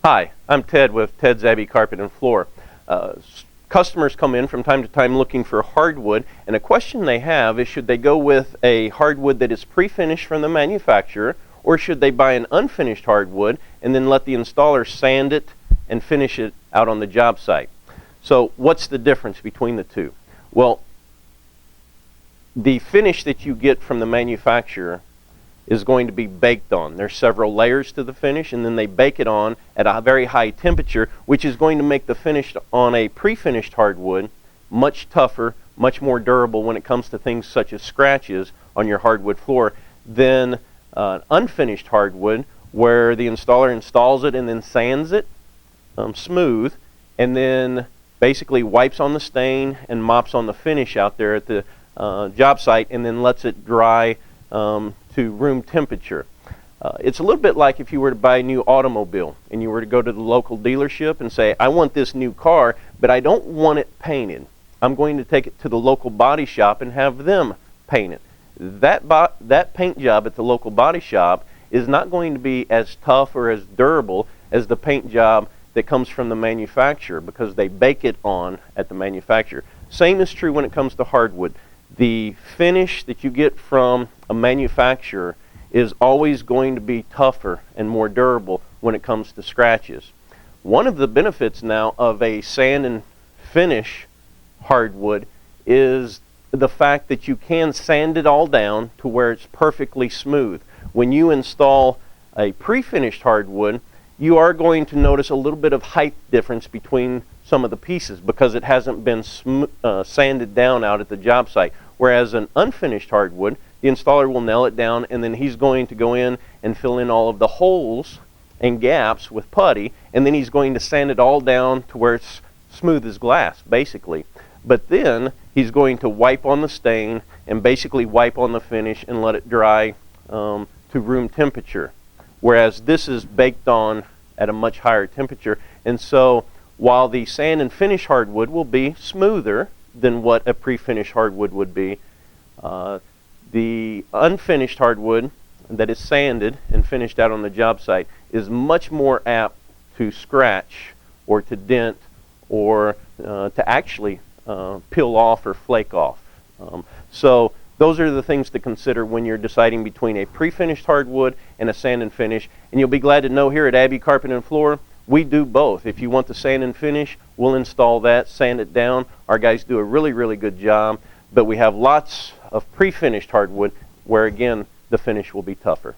Hi, I'm Ted with Ted's Abbey Carpet and Floor. Customers come in from time to time looking for hardwood, and a question they have is should they go with a hardwood that is pre-finished from the manufacturer, or should they buy an unfinished hardwood and then let the installer sand it and finish it out on the job site. So what's the difference between the two? Well, the finish that you get from the manufacturer is going to be baked on. There's several layers to the finish, and then they bake it on at a very high temperature, which is going to make the finish on a pre-finished hardwood much tougher, much more durable when it comes to things such as scratches on your hardwood floor than unfinished hardwood, where the installer installs it and then sands it smooth, and then basically wipes on the stain and mops on the finish out there at the job site, and then lets it dry to room temperature. It's a little bit like if you were to buy a new automobile and you were to go to the local dealership and say, I want this new car, but I don't want it painted. I'm going to take it to the local body shop and have them paint it. That paint job at the local body shop is not going to be as tough or as durable as the paint job that comes from the manufacturer, because they bake it on at the manufacturer. Same is true when it comes to hardwood. The finish that you get from a manufacturer is always going to be tougher and more durable when it comes to scratches. One of the benefits now of a sand and finish hardwood is the fact that you can sand it all down to where it's perfectly smooth. When you install a pre-finished hardwood, you are going to notice a little bit of height difference between some of the pieces because it hasn't been sanded down out at the job site. Whereas an unfinished hardwood, the installer will nail it down, and then he's going to go in and fill in all of the holes and gaps with putty, and then he's going to sand it all down to where it's smooth as glass, basically. But then he's going to wipe on the stain and basically wipe on the finish and let it dry to room temperature. Whereas this is baked on at a much higher temperature. And so while the sand and finish hardwood will be smoother than what a pre-finished hardwood would be, the unfinished hardwood that is sanded and finished out on the job site is much more apt to scratch or to dent or to actually peel off or flake off. So those are the things to consider when you're deciding between a pre-finished hardwood and a sand and finish. And you'll be glad to know here at Abbey Carpet and Floor, we do both. If you want the sand and finish, we'll install that, sand it down. Our guys do a really, really good job. But we have lots of pre-finished hardwood where, again, the finish will be tougher.